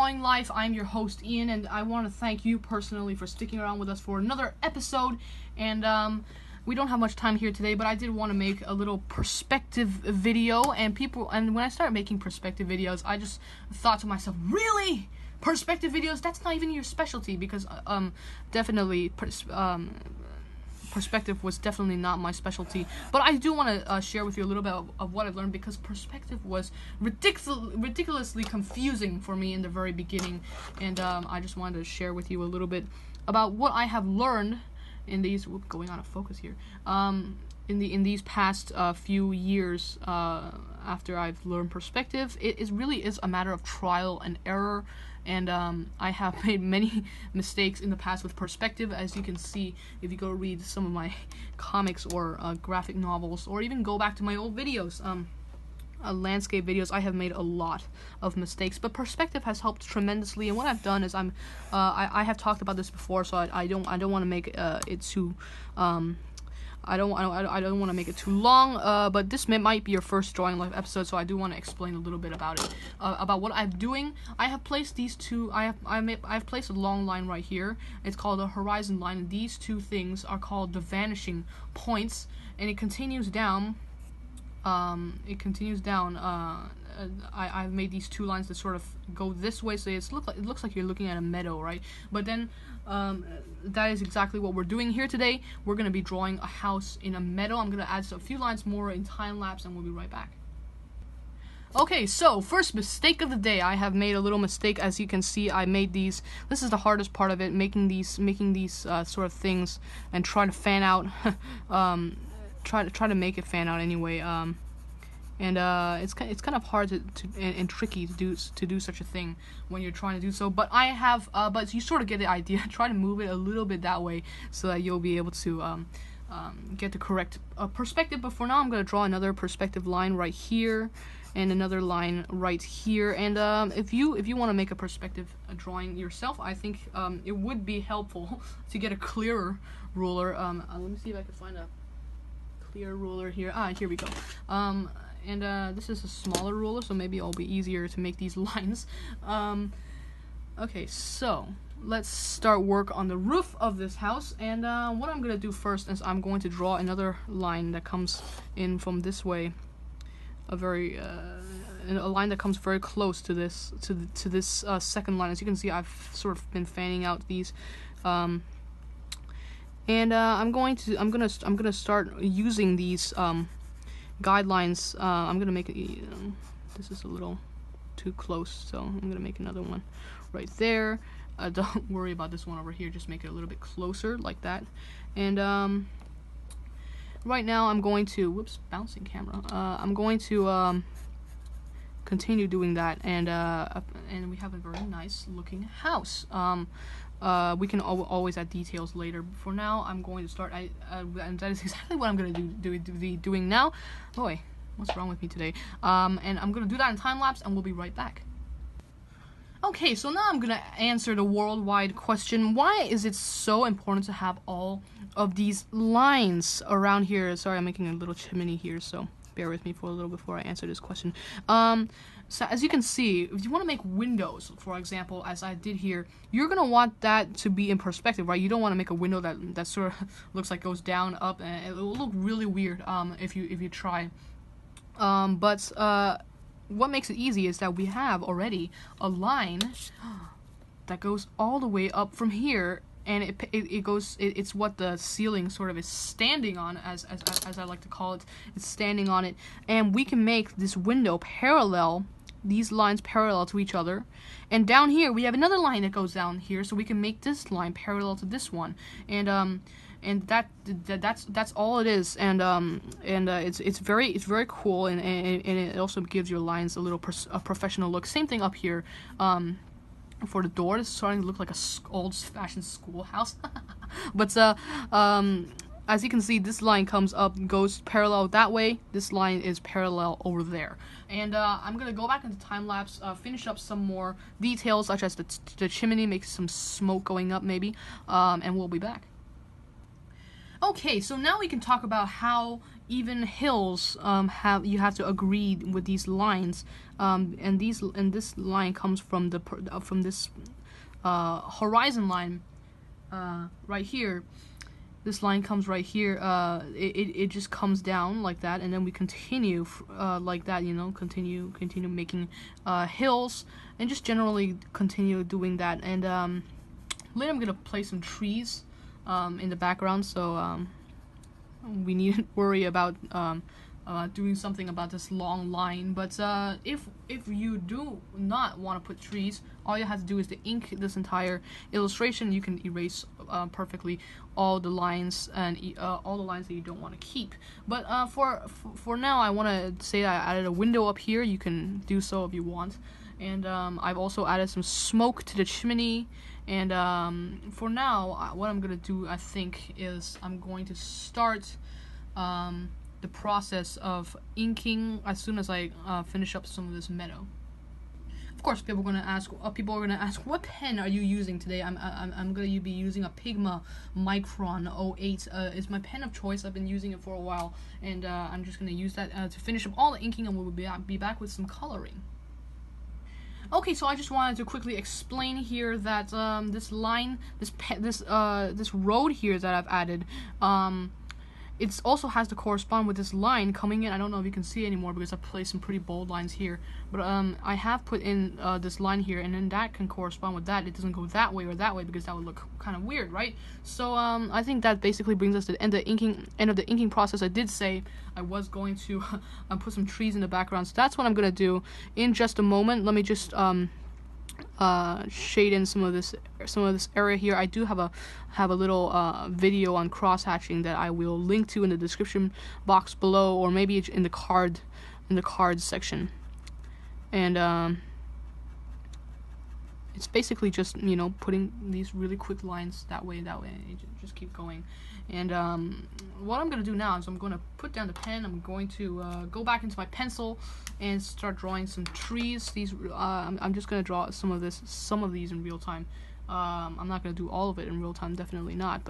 Drawing Life. I'm your host, Ian, and I want to thank you personally for sticking around with us for another episode. And we don't have much time here today, but I did want to make a little perspective video. And when I started making perspective videos, I just thought to myself, really? Perspective videos? That's not even your specialty, because definitely perspective was definitely not my specialty. But I do want to share with you a little bit of what I've learned, because perspective was ridiculously confusing for me in the very beginning, and I just wanted to share with you a little bit about what I have learned in these going out of focus here in these past few years after I've learned perspective. It really is a matter of trial and error. And I have made many mistakes in the past with perspective, as you can see if you go read some of my comics or graphic novels, or even go back to my old videos, landscape videos. I have made a lot of mistakes, but perspective has helped tremendously. And what I've done is I have talked about this before, so I don't want to make it too I don't want to make it too long, but this might be your first Drawing Life episode, so I do want to explain a little bit about it, about what I'm doing. I have placed these two. I've placed a long line right here. It's called a horizon line, and these two things are called the vanishing points, and it continues down. I've made these two lines that sort of go this way, so it looks like you're looking at a meadow, right? But then that is exactly what we're doing here today. We're going to be drawing a house in a meadow. I'm going to add a few lines more in time lapse, and we'll be right back. Okay, so first mistake of the day. I have made a little mistake. As you can see, I made these. This is the hardest part of it, making these sort of things and try to fan out. Try to make it fan out anyway. And it's kind of hard and tricky to do such a thing when you're trying to do so. But I have but you sort of get the idea. Try to move it a little bit that way so that you'll be able to get the correct perspective. But for now, I'm gonna draw another perspective line right here and another line right here. And if you want to make a perspective drawing yourself, I think it would be helpful to get a clearer ruler. Let me see if I can find a clear ruler here. Here we go. And this is a smaller ruler, so maybe it'll be easier to make these lines. Okay, so let's start work on the roof of this house. And what I'm gonna do first is I'm going to draw another line that comes in from this way, a line that comes very close to this second line. As you can see, I've sort of been fanning out these. And I'm gonna start using these guidelines. I'm gonna make it. This is a little too close, so I'm gonna make another one right there. Don't worry about this one over here. Just make it a little bit closer, like that. And right now I'm going to. Whoops, bouncing camera. I'm going to continue doing that, and we have a very nice looking house. We can always add details later. But for now, I'm going to start. And that is exactly what I'm going to be doing now. Boy, what's wrong with me today? And I'm going to do that in time lapse, and we'll be right back. Okay, so now I'm going to answer the worldwide question: why is it so important to have all of these lines around here? Sorry, I'm making a little chimney here, so bear with me for a little before I answer this question. So as you can see, if you want to make windows, for example, as I did here, you're gonna want that to be in perspective, right? You don't want to make a window that sort of looks like goes down, up, and it will look really weird if you try. But what makes it easy is that we have already a line that goes all the way up from here. And it's what the ceiling sort of is standing on, as I like to call it. It's standing on it, and we can make this window parallel, these lines parallel to each other. And down here we have another line that goes down here, so we can make this line parallel to this one. And that's all it is. And it's very cool, and it also gives your lines a little professional look. Same thing up here. For the door, it's starting to look like a old-fashioned schoolhouse. But as you can see, this line comes up, goes parallel that way. This line is parallel over there. And I'm gonna go back into time lapse, finish up some more details, such as the chimney, make some smoke going up maybe, and we'll be back. Okay, so now we can talk about how even hills you have to agree with these lines, and this line comes from this horizon line right here. This line comes right here. It just comes down like that, and then we continue like that. You know, continue making hills, and just generally continue doing that. And later I'm gonna place some trees in the background, so we needn't worry about doing something about this long line. But if you do not want to put trees, all you have to do is to ink this entire illustration. You can erase perfectly all the lines and all the lines that you don't want to keep. But for now, I want to say that I added a window up here. You can do so if you want. And I've also added some smoke to the chimney. And for now, what I'm gonna do, I think, is I'm going to start the process of inking as soon as I finish up some of this meadow. Of course, people are gonna ask. What pen are you using today? I'm gonna be using a Micron 08. It's my pen of choice. I've been using it for a while, and I'm just gonna use that to finish up all the inking, and we'll be back with some coloring. Okay, so I just wanted to quickly explain here that this line, this road here that I've added, it also has to correspond with this line coming in. I don't know if you can see anymore because I placed some pretty bold lines here, but I have put in this line here, and then that can correspond with that. It doesn't go that way or that way because that would look kind of weird, right? So I think that basically brings us to the end of the inking process. I did say I was going to put some trees in the background, so that's what I'm gonna do in just a moment. Let me just shade in some of this area here. I do have a little video on cross hatching that I will link to in the description box below, or maybe in the cards section. And it's basically just, you know, putting these really quick lines that way, just keep going. And what I'm gonna do now is I'm gonna put down the pen. I'm going to go back into my pencil and start drawing some trees. These I'm just gonna draw some of these in real time. I'm not gonna do all of it in real time, definitely not.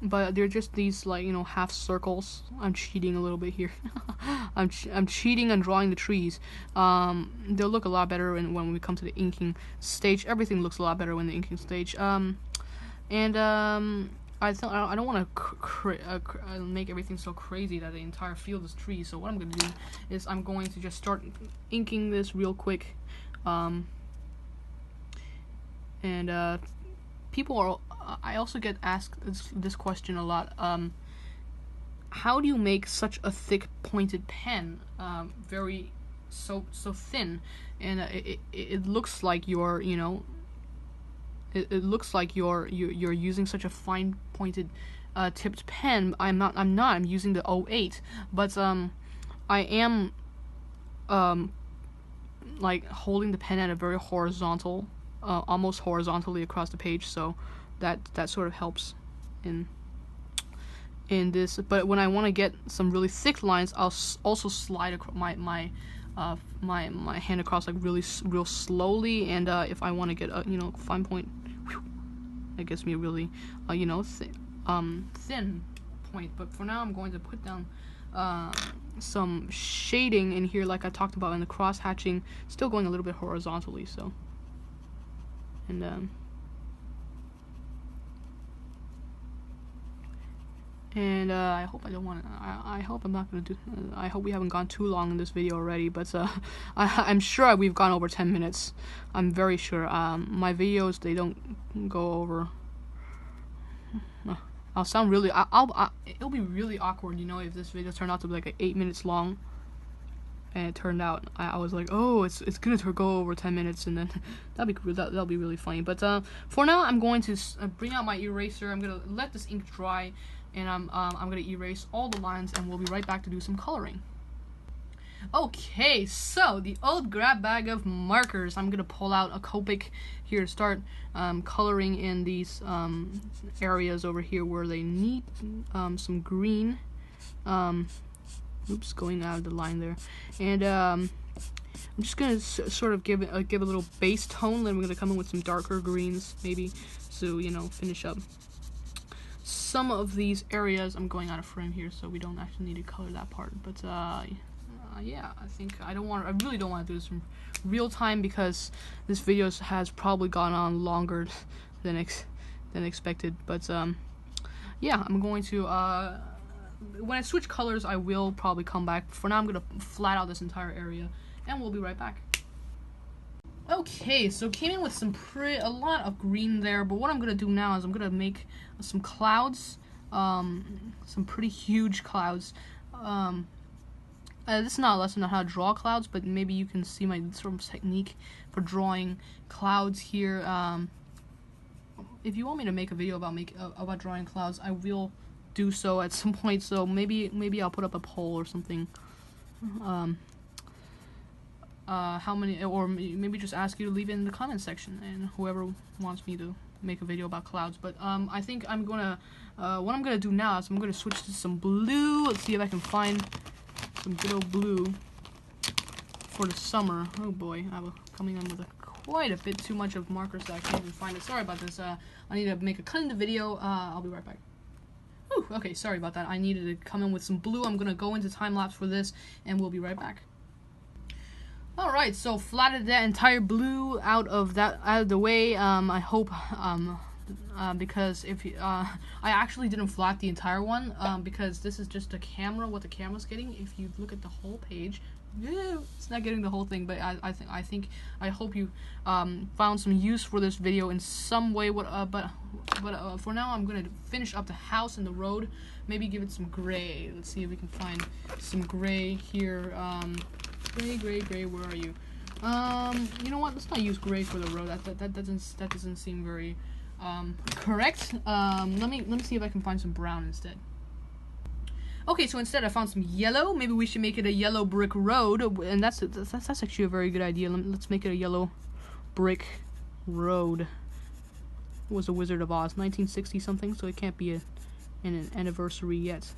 But they're just these, like, you know, half circles. I'm cheating a little bit here. I'm cheating on drawing the trees. They'll look a lot better when we come to the inking stage. Everything looks a lot better when the inking stage. I don't want to make everything so crazy that the entire field is trees. So what I'm going to do is I'm going to just start inking this real quick. I also get asked this question a lot. How do you make such a thick pointed pen so thin? And it looks like you're, you know, it looks like you're using such a fine pointed tipped pen. I'm not. I'm using the 08, but I am like holding the pen at a very horizontal, almost horizontally across the page, so that sort of helps in this. But when I want to get some really thick lines, I'll also slide across my hand across, like real slowly. And if I want to get a, you know, fine point, that gives me a really you know, thin point. But for now, I'm going to put down some shading in here, like I talked about in the cross hatching, still going a little bit horizontally. So, and I hope I hope I'm not gonna do. I hope we haven't gone too long in this video already. But I'm sure we've gone over 10 minutes. I'm very sure. My videos, they don't go over. I'll sound really. It'll be really awkward, you know, if this video turned out to be like 8 minutes long. And it turned out I was like, oh, it's gonna go over 10 minutes, and then that'll be really funny. But for now, I'm going to bring out my eraser. I'm gonna let this ink dry, and I'm gonna erase all the lines, and we'll be right back to do some coloring. Okay, so the old grab bag of markers. I'm gonna pull out a Copic here to start coloring in these areas over here where they need some green. Oops, going out of the line there. And I'm just gonna sort of give a little base tone. Then we're gonna come in with some darker greens, maybe, so, you know, finish up. some of these areas. I'm going out of frame here, so we don't actually need to color that part. But yeah, I think I really don't want to do this in real time because this video has probably gone on longer than expected. But yeah, I'm going to when I switch colors, I will probably come back. For now, I'm gonna flat out this entire area, and we'll be right back. Okay, so came in with a lot of green there, but what I'm gonna do now is I'm gonna make some clouds, some pretty huge clouds. This is not a lesson on how to draw clouds, but maybe you can see my sort of technique for drawing clouds here. If you want me to make a video about drawing clouds, I will do so at some point. So maybe I'll put up a poll or something. How many, or maybe just ask you to leave it in the comment section, and whoever wants me to make a video about clouds. But I think I'm gonna what I'm gonna do now is I'm gonna switch to some blue. Let's see if I can find some good old blue for the summer. Oh boy, I'm coming in with quite a bit too much of markers that I can't even find it. Sorry about this. I need to make a cut in the video. I'll be right back. Whew, okay, sorry about that. I needed to come in with some blue. I'm gonna go into time lapse for this, and we'll be right back. Alright, so flatted that entire blue out of the way. I hope because if I actually didn't flat the entire one because this is just a camera, what the camera's getting. If you look at the whole page, it's not getting the whole thing, but I hope you found some use for this video in some way. But for now, I'm gonna finish up the house and the road. Maybe give it some gray. Let's see if we can find some gray here. Gray, where are you? You know what? Let's not use gray for the road. That doesn't seem very correct. Let me see if I can find some brown instead. Okay, so instead I found some yellow. Maybe we should make it a yellow brick road, and that's actually a very good idea. Let's make it a yellow brick road. It was a Wizard of Oz, 1960 something, so it can't be an anniversary yet.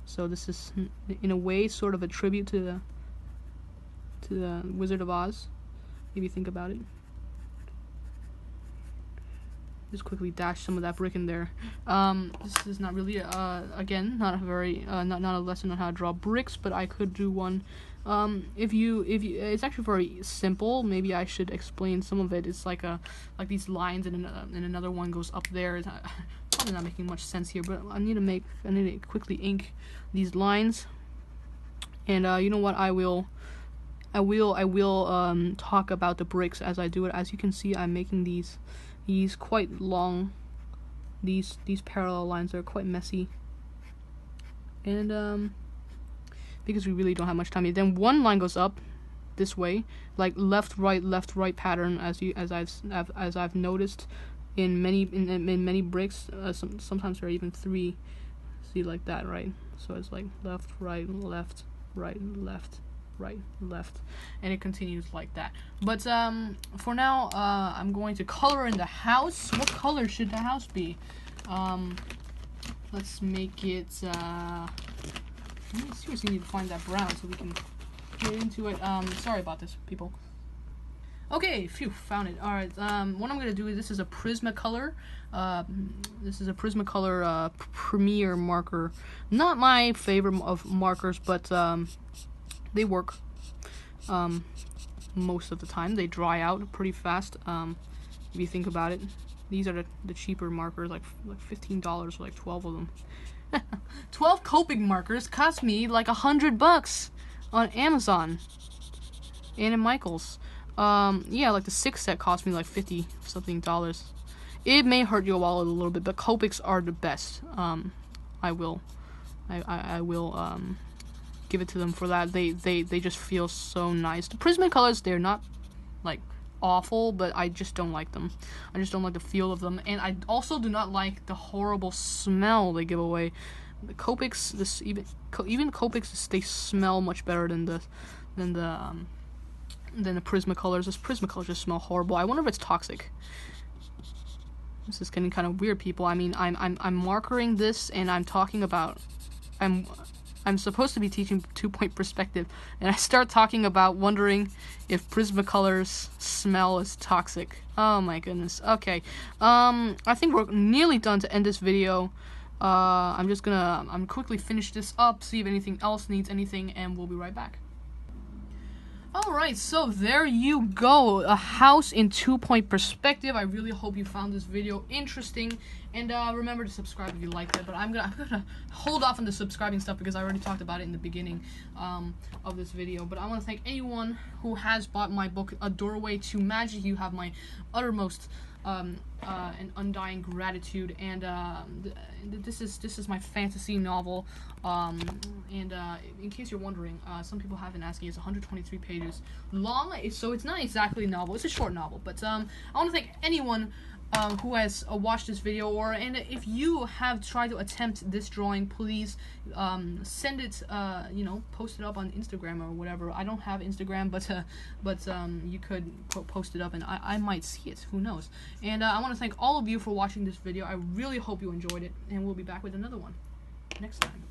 So this is, in a way, sort of a tribute to the Wizard of Oz. Maybe think about it. Just quickly dash some of that brick in there. This is not really, again, not a very, not a lesson on how to draw bricks, but I could do one. If you, it's actually very simple. Maybe I should explain some of it. It's like these lines, and another one goes up there. It's probably not making much sense here, but I need to quickly ink these lines. And you know what? I will talk about the bricks as I do it. As you can see, I'm making these quite long. These parallel lines are quite messy, and because we really don't have much time. Then one line goes up this way, like left right pattern, as I've noticed in many bricks. Sometimes there are even three. See, like that, right? So it's like left, right, left, right, left, right, left, and it continues like that. But for now, I'm going to color in the house. What color should the house be? Let's make it. I seriously need to find that brown so we can get into it. Sorry about this, people. Okay, phew, found it. All right. What I'm gonna do is this is a Prismacolor. This is a Prismacolor Premier marker. Not my favorite of markers, but they work most of the time. They dry out pretty fast. If you think about it, these are the cheaper markers, like $15 for like 12 of them. 12 Copic markers cost me like $100 on Amazon and in Michaels. Yeah, like the 6 set cost me like $50 something. It may hurt your wallet a little bit, but Copics are the best. I will give it to them for that. They just feel so nice. The Prismacolors, they're not like awful, but I just don't like them. I just don't like the feel of them, and I also do not like the horrible smell they give away. The Copics, even Copics, they smell much better than the Prismacolors. This Prismacolors just smell horrible. I wonder if it's toxic. This is getting kind of weird, people. I mean, I'm markering this, and I'm talking about I'm I'm supposed to be teaching 2-point perspective, and I start talking about wondering if Prismacolor's smell is toxic. Oh my goodness. Okay. I think we're nearly done to end this video. I'm quickly finish this up, see if anything else needs anything, and we'll be right back. Alright, so there you go, a house in 2-point perspective. I really hope you found this video interesting, and remember to subscribe if you liked it. But I'm gonna hold off on the subscribing stuff because I already talked about it in the beginning of this video. But I want to thank anyone who has bought my book, A Doorway to Magic. You have my uttermost and undying gratitude, and this is my fantasy novel, and in case you're wondering, some people have been asking, it's 123 pages long, so it's not exactly a novel, it's a short novel, but I want to thank anyone who has watched this video, and if you have tried to attempt this drawing, please send it, post it up on Instagram or whatever. I don't have Instagram, but you could post it up, and I might see it, who knows. And I want to thank all of you for watching this video. I really hope you enjoyed it, and we'll be back with another one next time.